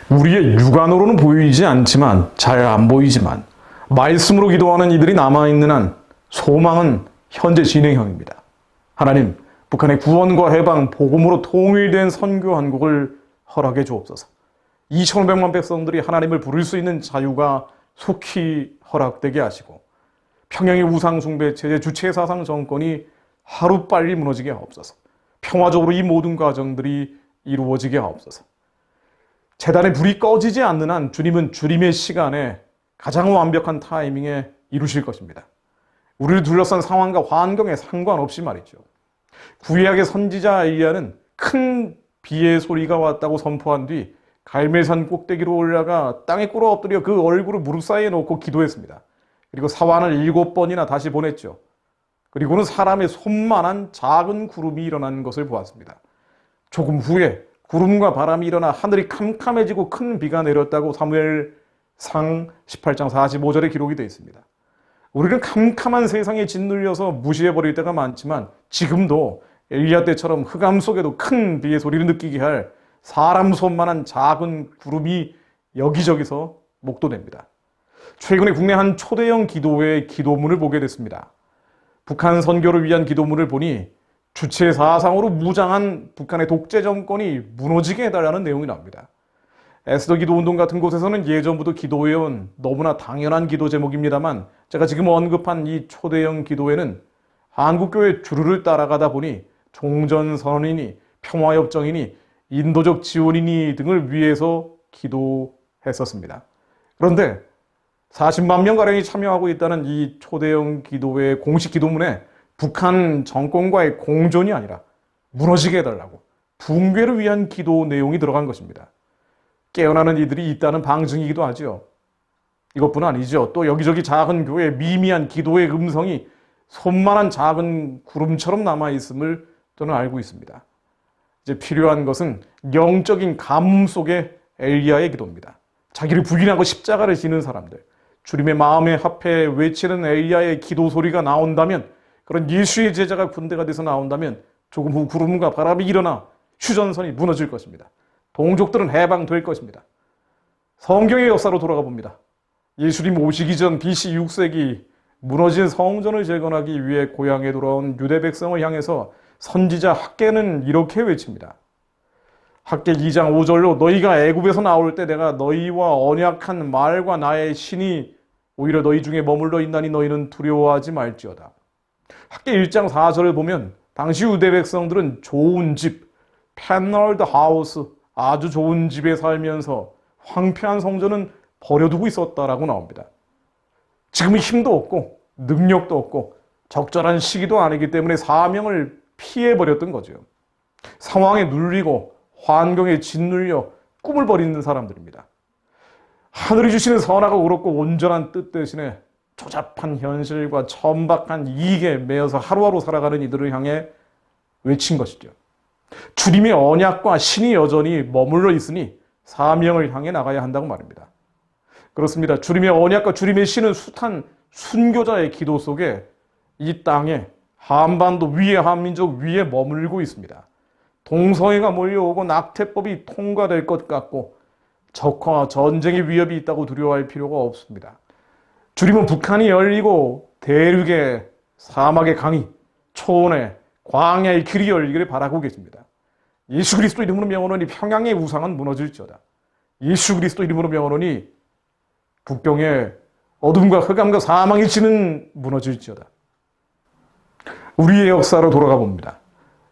우리의 육안으로는 보이지 않지만, 잘 안 보이지만 말씀으로 기도하는 이들이 남아있는 한 소망은 현재 진행형입니다. 하나님, 북한의 구원과 해방, 복음으로 통일된 선교 한국을 허락해 주옵소서. 2,500만 백성들이 하나님을 부를 수 있는 자유가 속히 허락되게 하시고, 평양의 우상숭배 체제 주체사상 정권이 하루빨리 무너지게 하옵소서. 평화적으로 이 모든 과정들이 이루어지게 하옵소서. 재단의 불이 꺼지지 않는 한 주님은 주님의 시간에 가장 완벽한 타이밍에 이루실 것입니다. 우리를 둘러싼 상황과 환경에 상관없이 말이죠. 구약의 선지자 엘리야는 큰 비의 소리가 왔다고 선포한 뒤 갈멜산 꼭대기로 올라가 땅에 꿇어 엎드려 그 얼굴을 무릎 사이에 놓고 기도했습니다. 그리고 사환을 7번이나 다시 보냈죠. 그리고는 사람의 손만한 작은 구름이 일어나는 것을 보았습니다. 조금 후에 구름과 바람이 일어나 하늘이 캄캄해지고 큰 비가 내렸다고 사무엘상 18장 45절에 기록이 되어 있습니다. 우리는 캄캄한 세상에 짓눌려서 무시해버릴 때가 많지만, 지금도 엘리야 때처럼 흑암 속에도 큰 비의 소리를 느끼게 할 사람 손만한 작은 구름이 여기저기서 목도됩니다. 최근에 국내 한 초대형 기도회의 기도문을 보게 됐습니다. 북한 선교를 위한 기도문을 보니 주체 사상으로 무장한 북한의 독재 정권이 무너지게 해달라는 내용이 나옵니다. 에스더 기도운동 같은 곳에서는 예전부터 기도해온 너무나 당연한 기도 제목입니다만, 제가 지금 언급한 이 초대형 기도회는 한국교회 주류를 따라가다 보니 종전선언이니 평화협정이니 인도적 지원이니 등을 위해서 기도했었습니다. 그런데 40만 명가량이 참여하고 있다는 이 초대형 기도회 공식 기도문에 북한 정권과의 공존이 아니라 무너지게 해달라고, 붕괴를 위한 기도 내용이 들어간 것입니다. 깨어나는 이들이 있다는 방증이기도 하죠. 이것뿐 아니죠. 또 여기저기 작은 교회 미미한 기도의 음성이 손만한 작은 구름처럼 남아있음을 저는 알고 있습니다. 이제 필요한 것은 영적인 가뭄 속의 엘리야의 기도입니다. 자기를 부인하고 십자가를 지는 사람들, 주님의 마음에 합해 외치는 엘리야의 기도 소리가 나온다면, 그런 예수의 제자가 군대가 돼서 나온다면 조금 후 구름과 바람이 일어나 휴전선이 무너질 것입니다. 동족들은 해방될 것입니다. 성경의 역사로 돌아가 봅니다. 예수님 오시기 전 BC 6세기 무너진 성전을 재건하기 위해 고향에 돌아온 유대 백성을 향해서 선지자 학개는 이렇게 외칩니다. 학개 2장 5절로 너희가 애굽에서 나올 때 내가 너희와 언약한 말과 나의 신이 오히려 너희 중에 머물러 있나니 너희는 두려워하지 말지어다. 학개 1장 4절을 보면 당시 유대 백성들은 좋은 집, 패널드 하우스, 아주 좋은 집에 살면서 황폐한 성전은 버려두고 있었다라고 나옵니다. 지금은 힘도 없고 능력도 없고 적절한 시기도 아니기 때문에 사명을 피해버렸던 거죠. 상황에 눌리고 환경에 짓눌려 꿈을 버리는 사람들입니다. 하늘이 주시는 선하고 그렇고 온전한 뜻 대신에 조잡한 현실과 천박한 이익에 매여서 하루하루 살아가는 이들을 향해 외친 것이죠. 주님의 언약과 신이 여전히 머물러 있으니 사명을 향해 나가야 한다고 말입니다. 그렇습니다. 주님의 언약과 주님의 신은 숱한 순교자의 기도 속에 이 땅에 한반도 위에 한민족 위에 머물고 있습니다. 동성애가 몰려오고 낙태법이 통과될 것 같고 적화와 전쟁의 위협이 있다고 두려워할 필요가 없습니다. 주님은 북한이 열리고 대륙의 사막의 강이, 초원의 광야의 길이 열리기를 바라고 계십니다. 예수 그리스도 이름으로 명하노니 평양의 우상은 무너질지어다. 예수 그리스도 이름으로 명하노니 북경의 어둠과 흑암과 사망의 진은 무너질지어다. 우리의 역사로 돌아가 봅니다.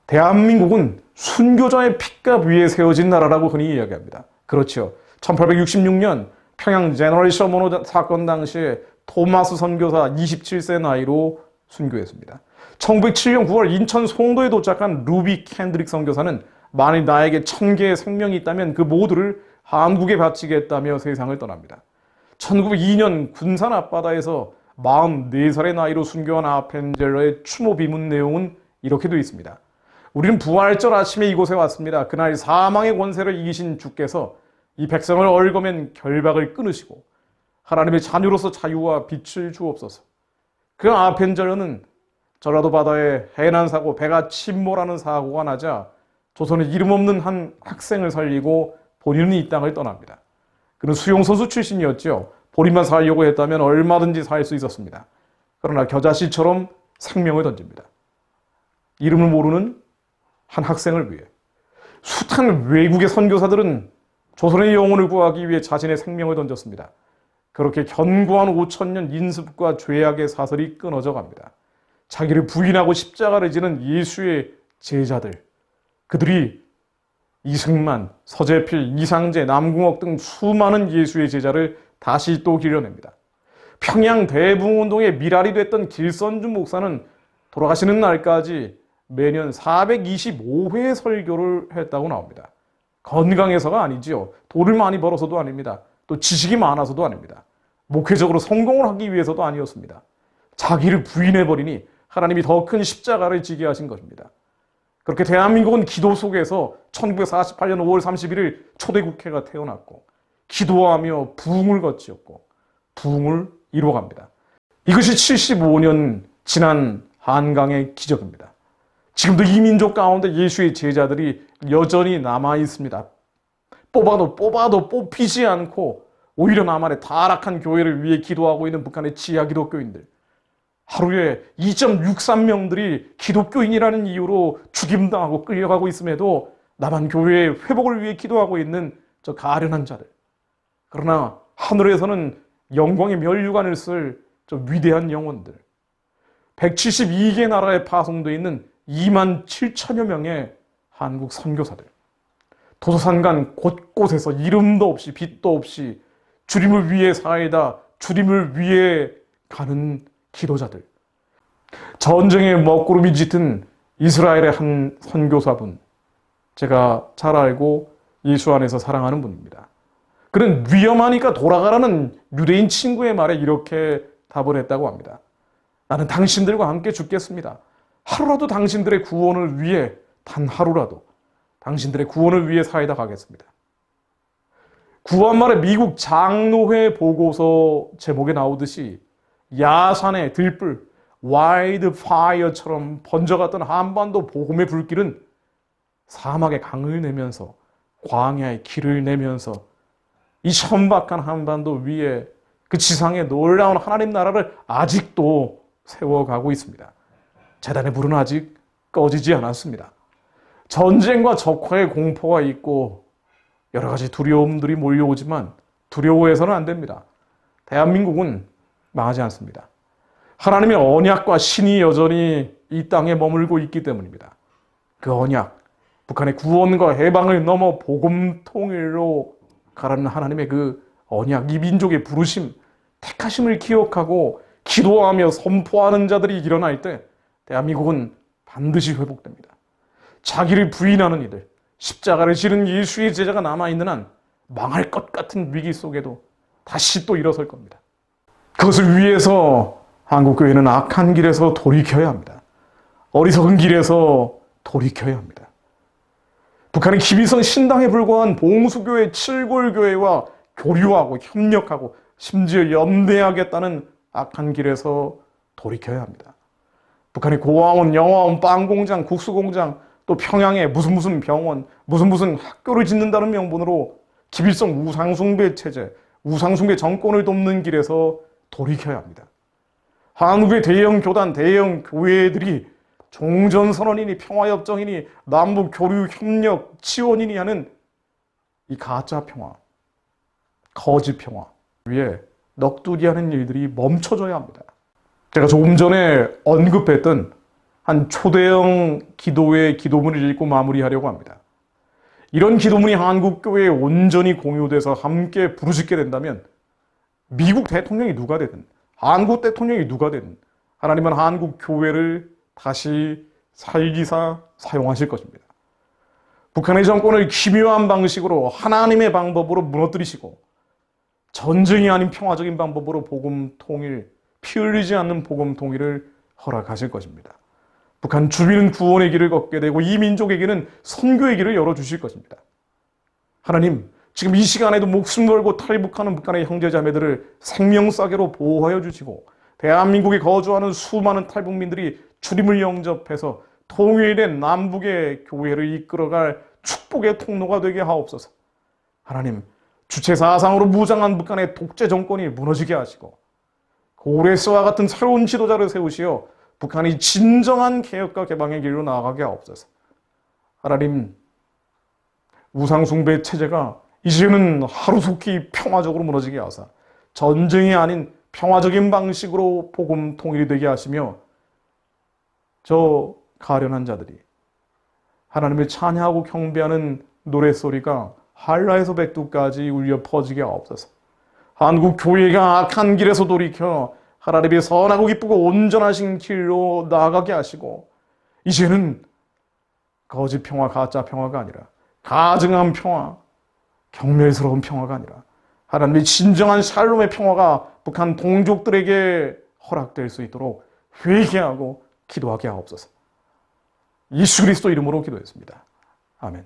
대한민국은 순교자의 핏값 위에 세워진 나라라고 흔히 이야기합니다. 그렇죠. 1866년 평양 제너럴 셔먼호 사건 당시에 토마스 선교사 27세 나이로 순교했습니다. 1907년 9월 인천 송도에 도착한 루비 캔드릭 선교사는 만일 나에게 1000개의 생명이 있다면 그 모두를 한국에 바치겠다며 세상을 떠납니다. 1902년 군산 앞바다에서 44살의 나이로 순교한 아펜젤러의 추모 비문 내용은 이렇게 되어 있습니다. 우리는 부활절 아침에 이곳에 왔습니다. 그날 사망의 권세를 이기신 주께서 이 백성을 얽어맨 결박을 끊으시고 하나님의 자녀로서 자유와 빛을 주옵소서. 그 아펜젤러는 전라도 바다에 해난 사고, 배가 침몰하는 사고가 나자 조선의 이름 없는 한 학생을 살리고 본인은 이 땅을 떠납니다. 그는 수용선수 출신이었죠. 본인만 살려고 했다면 얼마든지 살 수 있었습니다. 그러나 겨자씨처럼 생명을 던집니다. 이름을 모르는 한 학생을 위해. 숱한 외국의 선교사들은 조선의 영혼을 구하기 위해 자신의 생명을 던졌습니다. 그렇게 견고한 5,000년 인습과 죄악의 사슬이 끊어져 갑니다. 자기를 부인하고 십자가를 지는 예수의 제자들, 그들이 이승만, 서재필, 이상재, 남궁옥 등 수많은 예수의 제자를 다시 또 길러냅니다. 평양 대붕운동의 미랄이 됐던 길선주 목사는 돌아가시는 날까지 매년 425회 설교를 했다고 나옵니다. 건강해서가 아니지요. 돈을 많이 벌어서도 아닙니다. 또 지식이 많아서도 아닙니다. 목회적으로 성공을 하기 위해서도 아니었습니다. 자기를 부인해버리니 하나님이 더 큰 십자가를 지게 하신 것입니다. 그렇게 대한민국은 기도 속에서 1948년 5월 31일 초대국회가 태어났고 기도하며 부흥을 거치었고 부흥을 이루어갑니다. 이것이 75년 지난 한강의 기적입니다. 지금도 이 민족 가운데 예수의 제자들이 여전히 남아 있습니다. 뽑아도 뽑히지 않고 오히려 남한의 타락한 교회를 위해 기도하고 있는 북한의 지하 기독교인들. 하루에 2.63명들이 기독교인이라는 이유로 죽임당하고 끌려가고 있음에도 남한 교회의 회복을 위해 기도하고 있는 저 가련한 자들. 그러나 하늘에서는 영광의 면류관을 쓸 저 위대한 영혼들. 172개 나라에 파송되어 있는 2만 7천여 명의 한국 선교사들. 도서산간 곳곳에서 이름도 없이 빛도 없이 주님을 위해 살다 주님을 위해 가는 기도자들. 전쟁의 먹구름이 짙은 이스라엘의 한 선교사분. 제가 잘 알고 예수 안에서 사랑하는 분입니다. 그는 위험하니까 돌아가라는 유대인 친구의 말에 이렇게 답을 했다고 합니다. 나는 당신들과 함께 죽겠습니다. 하루라도 당신들의 구원을 위해, 단 하루라도 당신들의 구원을 위해 살다 가겠습니다. 구한 말에 미국 장로회 보고서 제목에 나오듯이 야산의 들불, 와이드 파이어처럼 번져갔던 한반도 복음의 불길은 사막의 강을 내면서 광야의 길을 내면서 이 천박한 한반도 위에 그 지상에 놀라운 하나님 나라를 아직도 세워가고 있습니다. 재단의 불은 아직 꺼지지 않았습니다. 전쟁과 적화의 공포가 있고 여러 가지 두려움들이 몰려오지만 두려워해서는 안 됩니다. 대한민국은 망하지 않습니다. 하나님의 언약과 신이 여전히 이 땅에 머물고 있기 때문입니다. 그 언약, 북한의 구원과 해방을 넘어 복음 통일로 가라는 하나님의 그 언약, 이 민족의 부르심, 택하심을 기억하고 기도하며 선포하는 자들이 일어날 때 대한민국은 반드시 회복됩니다. 자기를 부인하는 이들, 십자가를 지는 예수의 제자가 남아있는 한 망할 것 같은 위기 속에도 다시 또 일어설 겁니다. 그것을 위해서 한국교회는 악한 길에서 돌이켜야 합니다. 어리석은 길에서 돌이켜야 합니다. 북한의 김일성 신당에 불과한 봉수교회, 칠골교회와 교류하고 협력하고 심지어 연대하겠다는 악한 길에서 돌이켜야 합니다. 북한의 고아원, 영아원, 빵공장, 국수공장, 또 평양에 무슨 병원, 무슨 학교를 짓는다는 명분으로 김일성 우상숭배 체제, 우상숭배 정권을 돕는 길에서 돌이켜야 합니다. 한국의 대형 교단, 대형 교회들이 종전선언이니 평화협정이니 남북 교류 협력 지원이니 하는 이 가짜 평화, 거짓 평화 위에 넋두리하는 일들이 멈춰져야 합니다. 제가 조금 전에 언급했던 한 초대형 기도회 기도문을 읽고 마무리하려고 합니다. 이런 기도문이 한국교회에 온전히 공유돼서 함께 부르짖게 된다면 미국 대통령이 누가 되든 한국 대통령이 누가 되든 하나님은 한국 교회를 다시 살기사 사용하실 것입니다. 북한의 정권을 기묘한 방식으로 하나님의 방법으로 무너뜨리시고 전쟁이 아닌 평화적인 방법으로 복음 통일, 피 흘리지 않는 복음 통일을 허락하실 것입니다. 북한 주민은 구원의 길을 걷게 되고 이 민족에게는 선교의 길을 열어주실 것입니다. 하나님, 지금 이 시간에도 목숨 걸고 탈북하는 북한의 형제자매들을 생명싸개로 보호하여 주시고 대한민국에 거주하는 수많은 탈북민들이 주님을 영접해서 통일된 남북의 교회를 이끌어갈 축복의 통로가 되게 하옵소서. 하나님, 주체 사상으로 무장한 북한의 독재 정권이 무너지게 하시고 고레스와 같은 새로운 지도자를 세우시어 북한이 진정한 개혁과 개방의 길로 나아가게 하옵소서. 하나님, 우상숭배 체제가 이제는 하루속히 평화적으로 무너지게 하사 전쟁이 아닌 평화적인 방식으로 복음 통일이 되게 하시며 저 가련한 자들이 하나님을 찬양하고 경배하는 노랫소리가 한라에서 백두까지 울려 퍼지게 하옵소서. 한국 교회가 악한 길에서 돌이켜 하나님의 선하고 기쁘고 온전하신 길로 나아가게 하시고 이제는 거짓 평화, 가짜 평화가 아니라 가증한 평화, 경멸스러운 평화가 아니라 하나님의 진정한 샬롬의 평화가 북한 동족들에게 허락될 수 있도록 회개하고 기도하게 하옵소서. 예수 그리스도 이름으로 기도했습니다. 아멘.